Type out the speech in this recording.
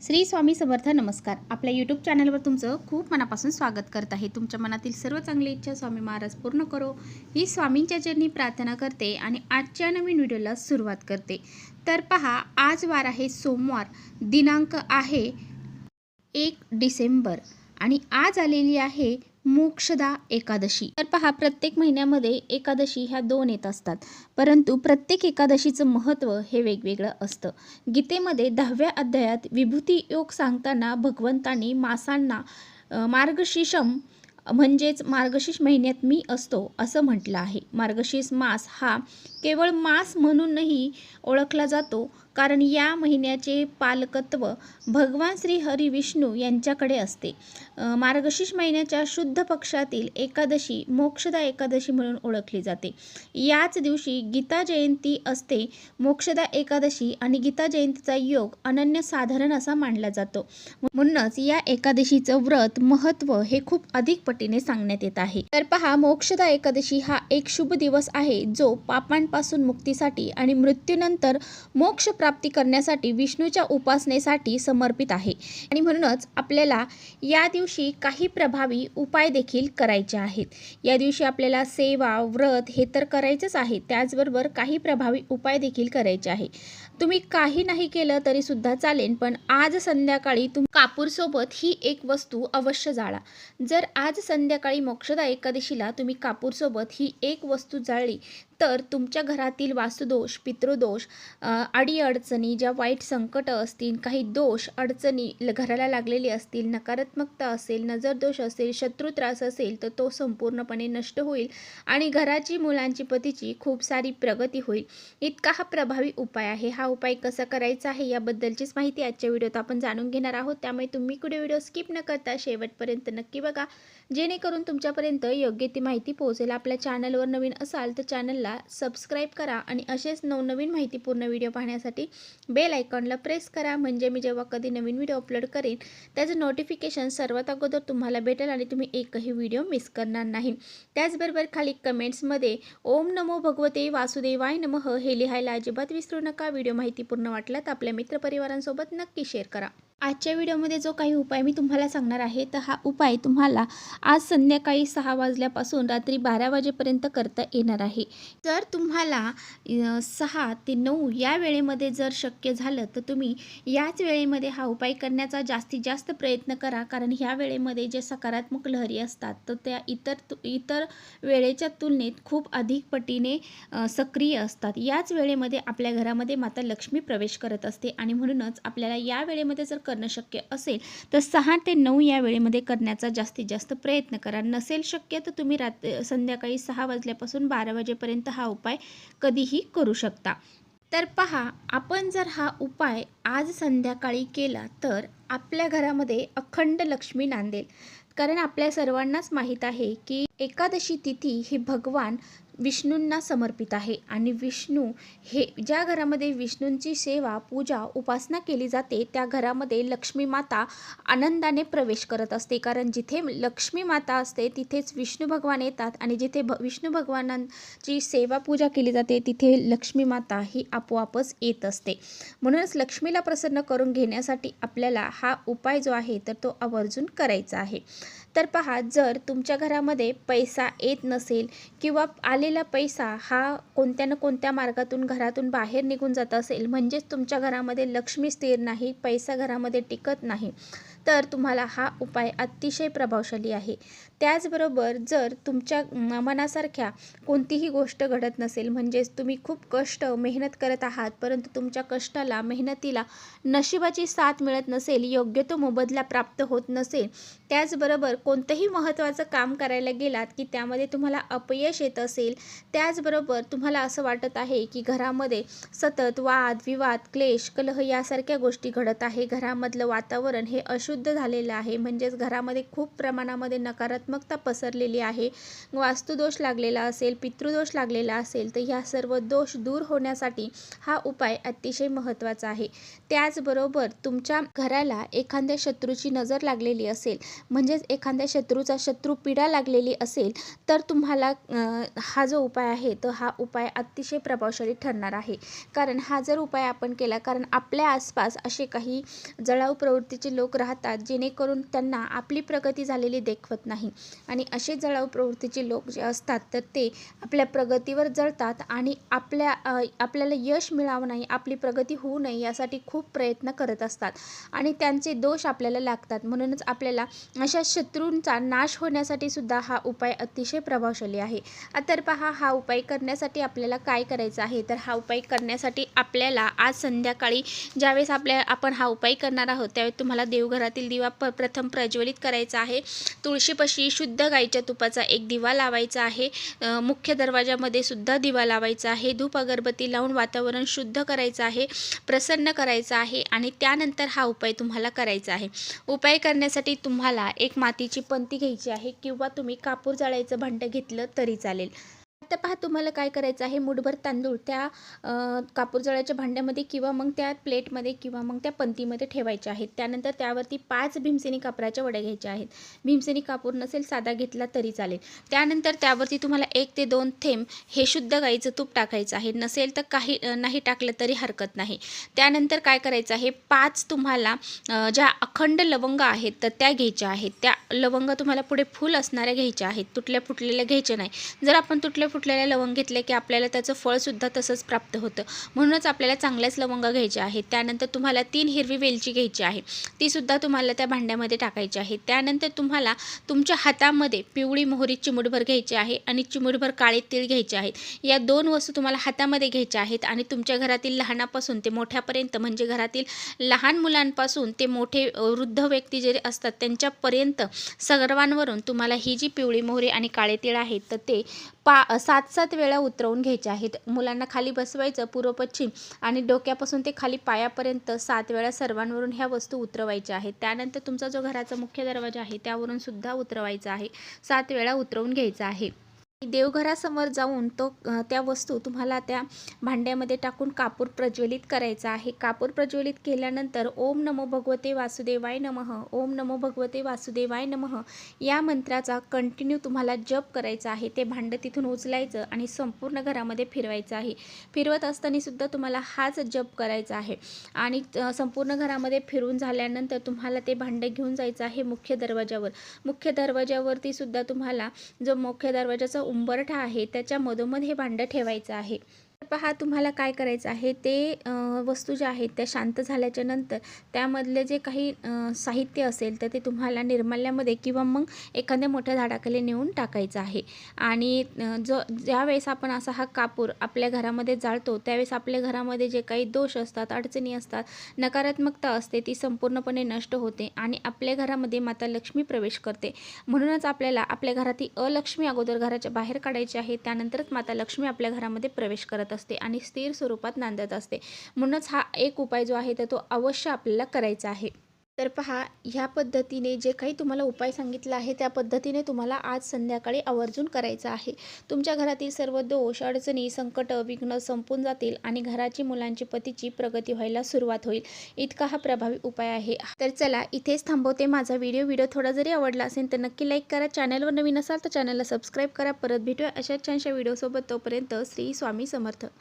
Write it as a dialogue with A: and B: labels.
A: श्री स्वामी समर्थ. नमस्कार. आपल्या यूट्यूब चॅनलवर तुमचं खूप मनापासून स्वागत करत आहे. तुमच्या मनातील सर्व चांगली इच्छा स्वामी महाराज पूर्ण करो ही स्वामींच्या चरणी प्रार्थना करते आणि आजच्या नवीन व्हिडिओला सुरुवात करते. तर पहा, आज वार आहे सोमवार, दिनांक आहे 1 डिसेंबर आणि आज आलेली आहे मोक्षदा एकादशी. तर पहा, प्रत्येक महिन्यामध्ये एकादशी ह्या 2 येत असतात, परंतु प्रत्येक एकादशीचं महत्त्व हे वेगवेगळं असतं. गीतेमध्ये 10व्या अध्यायात विभूती योग सांगताना भगवंतांनी मासांना मार्गशीर्षम म्हणजेच मार्गशीर्ष महिन्यात मी असतो असं म्हटलं आहे. मार्गशीर्ष मास हा केवळ मास म्हणूनही ओळखला जातो, कारण या महिन्याचे पालकत्व भगवान श्री हरी विष्णू यांच्याकडे असते. मार्गशीर्ष महिन्याच्या शुद्ध पक्षातील एकादशी मोक्षदा एकादशी म्हणून ओळखली जाते. याच दिवशी गीता जयंती असते. मोक्षदा एकादशी आणि गीता जयंतीचा योग अनन्यसाधारण असा मानला जातो. म्हणूनच या एकादशीचं व्रत महत्त्व हे खूप अधिक पटीने सांगण्यात येत आहे. तर पहा, मोक्षदा एकादशी हा एक शुभ दिवस आहे, जो पापांपासून मुक्तीसाठी आणि मृत्यूनंतर मोक्ष प्राप्ती करण्यासाठी विष्णूच्या उपासनेसाठी समर्पित आहे. आणि म्हणूनच आपल्याला या दिवशी काही प्रभावी उपाय देखील करायचे आहेत. या दिवशी आपल्याला सेवा, व्रत हे तर करायचंच आहे, त्याचबरोबर काही प्रभावी उपाय देखील करायचे आहे. तुम्ही काही नाही केलं तरी सुद्धा चालेल, पण आज संध्याकाळी कापूरसोबत ही एक वस्तू अवश्य जाळा. जर आज संध्याकाळी मोक्षदा एकादशीला तुम्ही कापूरसोबत ही एक वस्तू जाळली तर तुमच्या घरातील वास्तुदोष, पितृदोष, अडीअडचणी, ज्या वाईट संकट असतील, काही दोष अडचणी घराला लागलेली असतील, नकारात्मकता असेल, नजरदोष असेल, शत्रुत्रास असेल, तर तो संपूर्णपणे नष्ट होईल आणि घराची, मुलांची, पतीची खूप सारी प्रगती होईल. इतका हा प्रभावी उपाय आहे. हा उपाय कसा करायचा आहे याबद्दलचीच माहिती आजच्या व्हिडिओत आपण जाणून घेणार आहोत. त्यामुळे तुम्ही कुठे व्हिडिओ स्किप न करता शेवटपर्यंत नक्की बघा, जेणेकरून तुमच्यापर्यंत योग्य ती माहिती पोहोचेल. आपल्या चॅनलवर नवीन असाल तर चॅनलला सबस्क्राईब करा आणि असेच नवनवीन माहितीपूर्ण व्हिडिओ पाहण्यासाठी बेल आयकॉनला प्रेस करा, म्हणजे मी जेव्हा कधी नवीन व्हिडिओ अपलोड करेन त्याचं नोटिफिकेशन सर्वात अगोदर तुम्हाला भेटेल आणि तुम्ही एकही व्हिडिओ मिस करणार नाही. त्याचबरोबर खाली कमेंट्समध्ये ओम नमो भगवते वासुदेवाय नमः हे लिहायला अजिबात विसरू नका. व्हिडिओ माहितीपूर्ण वाटला तर आपल्या मित्रपरिवारांसोबत नक्की शेअर करा. आजच्या व्हिडिओमध्ये जो काही उपाय मी तुम्हाला सांगणार आहे, तर हा उपाय तुम्हाला आज संध्याकाळी 6 वाजल्यापासून रात्री 12 वाजेपर्यंत करता येणार आहे. जर तुम्हाला 6 ते 9 या वेळेमध्ये जर शक्य झालं तर तुम्ही याच वेळेमध्ये हा उपाय करण्याचा जास्तीत जास्त प्रयत्न करा, कारण ह्या वेळेमध्ये जे सकारात्मक लहरी असतात तर त्या इतर वेळेच्या तुलनेत खूप अधिक पटीने सक्रिय असतात. याच वेळेमध्ये आपल्या घरामध्ये माता लक्ष्मी प्रवेश करत असते आणि म्हणूनच आपल्याला या वेळेमध्ये जर करणं शक्य असेल तर 6 ते 9 या वेळेमध्ये करण्याचा जास्तीत जास्त प्रयत्न करा. नसेल शक्य तर तुम्ही संध्याकाळी 6 वाजल्यापासून 12 वाजेपर्यंत हा उपाय कधीही करू शकता. तर पहा, आपण जर हा उपाय आज संध्याकाळी केला तर आपल्या घरामध्ये अखंड लक्ष्मी नांदेल. कारण आपल्या सर्वांनाच माहीत आहे की एकादशी तिथी ही भगवान विष्णूंना समर्पित आहे आणि विष्णू हे ज्या घरामध्ये विष्णूंची सेवा, पूजा, उपासना केली जाते त्या घरामध्ये लक्ष्मी माता आनंदाने प्रवेश करत असते. कारण जिथे लक्ष्मी माता असते तिथेच विष्णू भगवान येतात आणि जिथे विष्णू भगवानांची सेवा, पूजा केली जाते तिथे लक्ष्मी माता ही आपोआपच येत असते. म्हणूनच लक्ष्मीला प्रसन्न करून घेण्यासाठी आपल्याला हा उपाय जो आहे तर तो आवर्जून करायचा आहे. तर पहा, जर तुमच्या घरामध्ये पैसा येत नसेल किंवा आलेला पैसा हा कोणत्या ना कोणत्या मार्गातून घरातून बाहेर निघून जात असेल, म्हणजेच तुमच्या घरामध्ये लक्ष्मी स्थिर नाही, पैसा घरामध्ये टिकत नाही, तर तुम्हाला हा उपाय अतिशय प्रभावशाली आहे. त्याचबरोबर जर तुमच्या मनासारख्या कोणतीही गोष्ट घडत नसेल, म्हणजेच तुम्ही खूप कष्ट, मेहनत करत आहात, परंतु तुमच्या कष्टाला, मेहनतीला नशिबाची साथ मिळत नसेल, योग्य तो मोबदला प्राप्त होत नसेल, त्याचबरोबर कोणतंही महत्त्वाचं काम करायला गेलात की त्यामध्ये तुम्हाला अपयश येत असेल, त्याचबरोबर तुम्हाला असं वाटत आहे की घरामध्ये सतत वाद, विवाद, क्लेश, कलह यासारख्या गोष्टी घडत आहे, घरामधलं वातावरण हे अशुद्ध अशुद्ध झालेलं आहे, म्हणजेच घरामध्ये खूप प्रमाणामध्ये नकारात्मकता पसरलेली आहे, वास्तुदोष लागलेला असेल, पितृदोष लागलेला असेल, तर ह्या सर्व दोष दूर होण्यासाठी हा उपाय अतिशय महत्त्वाचा आहे. त्याचबरोबर तुमच्या घराला एखाद्या शत्रूची नजर लागलेली असेल, म्हणजेच एखाद्या शत्रूचा शत्रुपीडा लागलेली असेल, तर तुम्हाला हा जो उपाय आहे तर हा उपाय अतिशय प्रभावशाली ठरणार आहे. कारण हा जर उपाय आपण केला, कारण आपल्या आसपास असे काही जळाऊ प्रवृत्तीचे लोक राहतात, जेणेकरून त्यांना आपली प्रगती झालेली देखवत नाही आणि असे जळाऊ प्रवृत्तीचे लोक जे असतात तर ते आपल्या प्रगतीवर जळतात आणि आपल्याला यश मिळावं नाही, आपली प्रगती होऊ नये यासाठी खूप प्रयत्न करत असतात आणि त्यांचे दोष आपल्याला लागतात. म्हणूनच आपल्याला अशा शत्रूंचा नाश होण्यासाठी सुद्धा हा उपाय अतिशय प्रभावशाली आहे. तर पहा, हा उपाय करण्यासाठी आपल्याला काय करायचं आहे, तर हा उपाय करण्यासाठी आपल्याला आज संध्याकाळी ज्यावेळेस आपण हा उपाय करणार आहोत त्यावेळी तुम्हाला देवघरातील दिवा प्रथम प्रज्वलित करायचा आहे. तुळशीपाशी शुद्ध गाईच्या तुपाचा एक दिवा लावायचा आहे. मुख्य दरवाजामध्ये सुद्धा दिवा लावायचा आहे. धूप अगरबत्ती लावून वातावरण शुद्ध करायचं आहे, प्रसन्न करायचं आहे आणि त्यानंतर हा उपाय तुम्हाला करायचा आहे. उपाय करण्यासाठी तुम्हाला एक मातीची पंती घ्यायची आहे किंवा तुम्ही कापूर जाळायचं भांडं घेतलं तरी चालेल. आता पहा, तुम्हाला काय करायचं आहे, मुठभर तांदूळ त्या कापूर जळाच्या भांड्यामध्ये किंवा मग त्या प्लेटमध्ये किंवा मग त्या पंतीमध्ये ठेवायचे आहेत. त्यानंतर त्यावरती 5 भीमसेनी कापराच्या वड्या घ्यायच्या आहेत. भीमसेनी कापूर नसेल साधा घेतला तरी चालेल. त्यानंतर त्यावरती तुम्हाला 1 ते 2 थेंब हे शुद्ध गाईचं तूप टाकायचं आहे. नसेल तर काही नाही टाकलं तरी हरकत नाही. त्यानंतर काय करायचं आहे, 5 तुम्हाला ज्या अखंड लवंग आहेत तर त्या घ्यायच्या आहेत. त्या लवंग तुम्हाला पुढे फूल असणाऱ्या घ्यायच्या आहेत, तुटल्या फुटलेल्या घ्यायच्या नाही. जर आपण तुटल्या फुटलेल्या लवंग घेतले की आपल्याला त्याचं फळसुद्धा तसंच प्राप्त होतं, म्हणूनच आपल्याला चांगल्याच लवंग घ्यायचे आहेत. त्यानंतर तुम्हाला 3 हिरवी वेलची घ्यायची आहे, तीसुद्धा तुम्हाला त्या भांड्यामध्ये टाकायची आहे. त्यानंतर तुम्हाला तुमच्या हातामध्ये पिवळी मोहरी चिमूटभर घ्यायची आहे आणि चिमूटभर काळे तीळ घ्यायचे आहेत. या 2 वस्तू तुम्हाला हातामध्ये घ्यायच्या आहेत आणि तुमच्या घरातील लहानापासून ते मोठ्यापर्यंत, म्हणजे घरातील लहान मुलांपासून ते मोठे वृद्ध व्यक्ती जे असतात त्यांच्यापर्यंत सर्वांवरून तुम्हाला ही जी पिवळी मोहरी आणि काळे तीळ आहेत तर ते 7 वेळा उतरवून घ्यायचे आहेत. मुलांना खाली बसवायचं पूर्व पश्चिम आणि डोक्यापासून ते खाली पायापर्यंत 7 वेळा सर्वांवरून ह्या वस्तू उतरवायच्या आहेत. त्यानंतर तुमचा जो घराचा मुख्य दरवाजा आहे त्यावरून सुद्धा उतरवायचा आहे, 7 वेळा उतरवून घ्यायचा आहे. देवघरासमोर जाऊन त्या वस्तू तुम्हाला त्या भांड्यामध्ये टाकून कापूर प्रज्वलित करायचा आहे. कापूर प्रज्वलित केल्यानंतर ओम नमो भगवते वासुदेवाय नमः, ओम नमो भगवते वासुदेवाय नमः या मंत्राचा कंटिन्यू तुम्हाला जप करायचा आहे. ते भांडं तिथून उचलायचं आणि संपूर्ण घरामध्ये फिरवायचं आहे. फिरवत असताना सुद्धा तुम्हाला हाच जप करायचा आहे आणि संपूर्ण घरामध्ये फिरून झाल्यानंतर तुम्हाला ते भांडं घेऊन जायचं आहे मुख्य दरवाजावर. मुख्य दरवाजावरती सुद्धा तुम्हाला जो मुख्य दरवाजाचा उंबरठा आहे त्याच्या मधोमध हे भांडं ठेवायचं आहे. पहा, तुम्हाला काय करायचं आहे, ते वस्तू ज्या आहेत त्या शांत झाल्याच्या नंतर त्यामधले जे काही साहित्य असेल तर ते तुम्हाला निर्माल्यामध्ये किंवा मग एखाद्या मोठ्या झाडाखाली नेऊन टाकायचं आहे. आणि ज्यावेळेस आपण असा हा कापूर आपल्या घरामध्ये जाळतो त्यावेळेस आपल्या घरामध्ये जे काही दोष असतात, अडचणी असतात, नकारात्मकता असते ती संपूर्णपणे नष्ट होते आणि आपल्या घरामध्ये माता लक्ष्मी प्रवेश करते. म्हणूनच आपल्याला आपल्या घरातील अलक्ष्मी अगोदर घराच्या बाहेर काढायची आहे, त्यानंतरच माता लक्ष्मी आपल्या घरामध्ये प्रवेश करत असते आणि स्थिर स्वरूपात नांदत असते. म्हणूनच हा एक उपाय जो आहे तर तो अवश्य आपल्याला करायचा आहे. तर पहा, ह्या पद्धतीने जे काही तुम्हाला उपाय सांगितला आहे त्या पद्धतीने तुम्हाला आज संध्याकाळी आवर्जून करायचं आहे. तुमच्या घरातील सर्व दोष, अडचणी, संकट, विघ्न संपून जातील आणि घराची, मुलांची, पतीची प्रगती व्हायला सुरुवात होईल. इतका हा प्रभावी उपाय आहे. तर चला, इथेच थांबवते माझा व्हिडिओ थोडा जरी आवडला असेल तर नक्की लाईक करा. चॅनलवर नवीन असाल तर चॅनलला सबस्क्राईब करा. परत भेटूया अशाच छानशा व्हिडिओसोबत. तोपर्यंत श्री स्वामी समर्थ.